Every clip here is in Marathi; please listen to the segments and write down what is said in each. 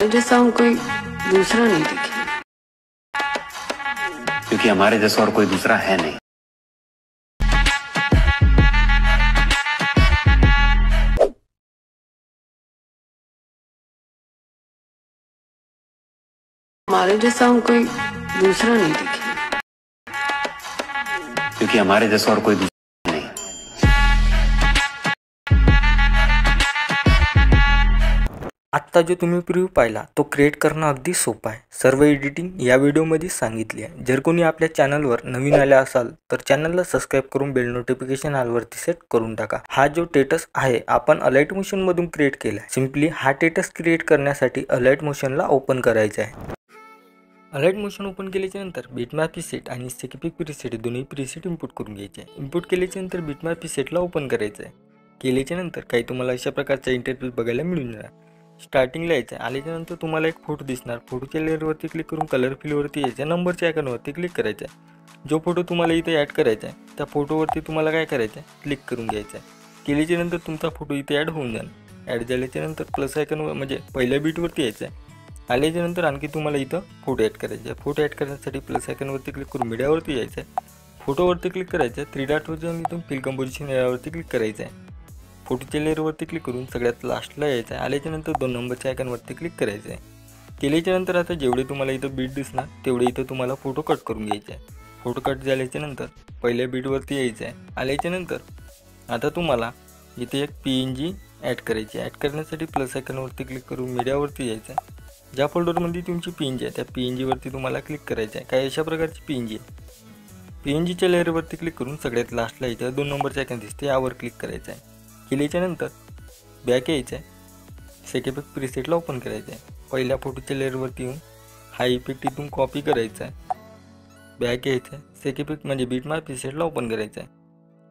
जैसा हम कोई दूसरा नहीं दिखे, क्योंकि हमारे जैसा और कोई दूसरा है नहीं। हमारे जैसा हम कोई दूसरा नहीं दिखे, क्योंकि हमारे जैसा और कोई दूसरा नहीं। आत्ता जो तुम्ही प्रिव्ह्यू पाहिला तो क्रिएट करणं अगदी सोपं आहे। सर्व एडिटिंग या व्हिडिओमध्ये सांगितली आहे। जर कोणी आपल्या चॅनलवर नवीन आले असाल तर चॅनलला सबस्क्राइब करून बेल नोटिफिकेशन ऑलवरती सेट करून टाका। हा जो टेटस आहे आपण अलाइट मोशन मधून क्रिएट केला आहे। सिंपली हा टेटस क्रिएट करण्यासाठी अलाइट मोशनला ओपन करायचा आहे। अलाइट मोशन ओपन केल्याच्या नंतर बिटमॅप प्रीसेट आणि स्केपिक प्रीसेट दोन्ही प्रीसेट इनपुट करून घ्यायचे आहे। इनपुट केल्याच्या नंतर बिटमॅप प्रीसेटला ओपन करायचं आहे। केल्याच्या नंतर काही तुम्हाला अशा प्रकारचा इंटरफेस बघायला मिळून जाणार। स्टार्टिंगला यायचं आल्याच्या नंतर तुम्हाला एक फोटो दिसणार। फोटोच्या लेअरवरती क्लिक करून कलर फिलवरती यायचं, नंबरच्या आयकॉनवरती क्लिक करायचं आहे। जो फोटो तुम्हाला इथे ॲड करायचा आहे त्या फोटोवरती तुम्हाला काय करायचं आहे, क्लिक करून घ्यायचं आहे। केल्याच्या नंतर तुमचा फोटो इथे ॲड होऊन जाणार। ॲड झाल्याच्या नंतर प्लस आयकॉनवर म्हणजे पहिल्या बीटवरती यायचं आहे। आल्याच्या नंतर आणखी तुम्हाला इथं फोटो ॲड करायचे आहे। फोटो ॲड करण्यासाठी प्लस आयकॉनवरती क्लिक करून मीडियावरती यायचं आहे। फोटोवरती क्लिक करायचं आहे। 3 डॉटवर जाऊन इथून फिल कंपोजिशन यावरती क्लिक करायचं आहे। फोटोच्या लेअरवरती क्लिक करून सगळ्यात लास्टला यायचं आहे। आल्याच्या नंतर 2 नंबरच्या आयकॉनवरती क्लिक करायचं आहे। केल्याच्या नंतर आता जेवढे तुम्हाला इथं बीट दिसणार तेवढे इथं तुम्हाला फोटो कट करून घ्यायचे आहे। फोटो कट झाल्याच्या नंतर पहिल्या बीटवरती यायचं आहे। आल्याच्या नंतर आता तुम्हाला इथे एक PNG ॲड करायची आहे। ॲड करण्यासाठी प्लस आयकॉनवरती क्लिक करून मीडियावरती यायचं आहे। ज्या फोल्डरमध्ये तुमची PNG आहे त्या PNGवरती तुम्हाला क्लिक करायचं आहे। काय अशा प्रकारची PNG आहे। PNGच्या लेअरवरती क्लिक करून सगळ्यात लास्टला यायचं 2 नंबरच्या आयकॉन दिसते यावर क्लिक करायचं आहे। केल्याच्या नंतर बॅक यायचं आहे। स्केपिक प्रीसेटला ओपन करायचं आहे। पहिल्या फोटोच्या लेअरवरती येऊन हा इफेक्ट इथून कॉपी करायचा आहे। बॅक यायचं आहे। स्केपिक म्हणजे बिटमॅप प्रीसेटला ओपन करायचं आहे।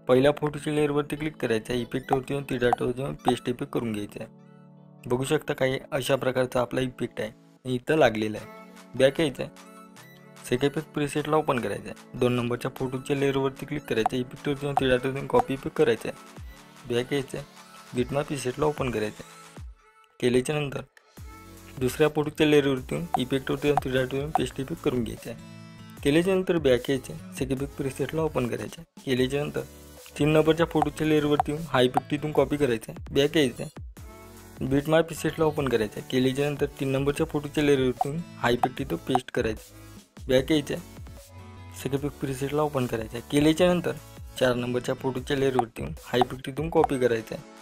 पहिल्या फोटोच्या लेअरवरती क्लिक करायचं आहे। इफेक्टवरती येऊन 3 डॉटवर जाऊन पेस्ट इफेक्ट करून घ्यायचं आहे। बघू शकता काही अशा प्रकारचा आपला इफेक्ट आहे इथं लागलेला आहे। बॅक यायचं आहे। स्केपिक प्रीसेटला ओपन करायचं आहे। 2 नंबरच्या फोटोच्या लेअरवरती क्लिक करायचं आहे। इफेक्टवरती जाऊन 3 डॉटवर जाऊन कॉपी इफेक्ट करायचं आहे। बॅक यायचं आहे। बिटमॅप प्रीसेटला ओपन करायचं आहे। केल्याच्या नंतर दुसऱ्या फोटोच्या लेअरवरती इफेक्टवरती जाऊन 3 डॉटवर जाऊन पेस्ट इफेक्ट करून घ्यायचं आहे। केल्याच्या नंतर बॅक यायचं आहे। स्केपिक प्रीसेटला ओपन करायचं आहे। केल्याच्या नंतर 3 नंबरच्या फोटोच्या लेअरवरती येऊन हा इफेक्ट इथून कॉपी करायचा आहे। बॅक यायचं आहे। बिटमॅप प्रीसेटला ओपन करायचं आहे। केल्याच्या नंतर 3 नंबरच्या फोटोच्या लेअरवरती हा इफेक्ट इथं पेस्ट करायचा। बॅक यायचं आहे। स्केपिक प्रीसेटला ओपन करायचं आहे। केल्याच्या नंतर 4 नंबरच्या फोटोच्या लेअरवरती हा इफेक्ट इथून कॉपी करायचा आहे।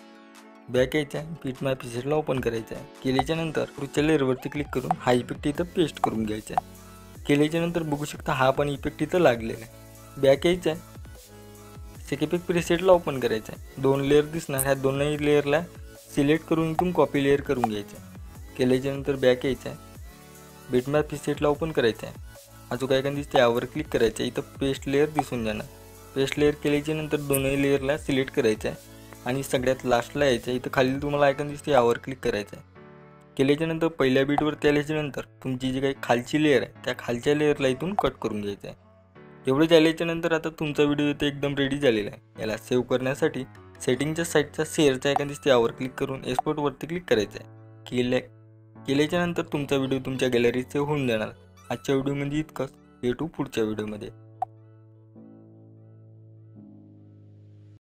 बॅक यायचं आहे। बिटमॅप प्रीसेटला ओपन करायचं आहे। केल्याच्या नंतर फोटोच्या लेअरवरती क्लिक करून हा इफेक्ट इथं पेस्ट करून घ्यायचा आहे। केल्याच्या नंतर बघू शकता हा पण इफेक्ट इथं लागलेला आहे। बॅक यायचं आहे। स्केपिक प्रीसेटला ओपन करायचं आहे। 2 लेअर दिसणार, ह्या दोन्ही लेअरला सिलेक्ट करून इथून कॉपी लेअर करून घ्यायचं आहे। केल्याच्या नंतर बॅक यायचं आहे। बिटमॅप प्रीसेटला ओपन करायचं आहे। अजून काय काय दिसते यावर क्लिक करायचं आहे। इथं पेस्ट लेअर दिसून जाणार। पेस्ट लेअर केल्याच्या नंतर दोन्ही लेअरला सिलेक्ट करायचं आहे आणि सगळ्यात लास्टला यायचं आहे। इथं खाली तुम्हाला आयकॉन दिसते यावर क्लिक करायचं आहे। केल्याच्या नंतर पहिल्या बीटवरती आल्याच्या नंतर तुमची जी काही खालची लेअर आहे त्या खालच्या लेअरला इथून कट करून घ्यायचं आहे। एवढं झाल्याच्या नंतर आता तुमचा व्हिडिओ इथे एकदम रेडी झालेला आहे। याला सेव्ह करण्यासाठी सेटिंगच्या साईडचा शेअरचा आयकॉन दिसते यावर क्लिक करून एक्सपोर्टवरती क्लिक करायचं आहे। केल्याच्या नंतर तुमचा व्हिडिओ तुमच्या गॅलरीत सेव्ह होऊन जाणार। आजच्या व्हिडिओमध्ये इतकंच। भेटू पुढच्या व्हिडिओमध्ये।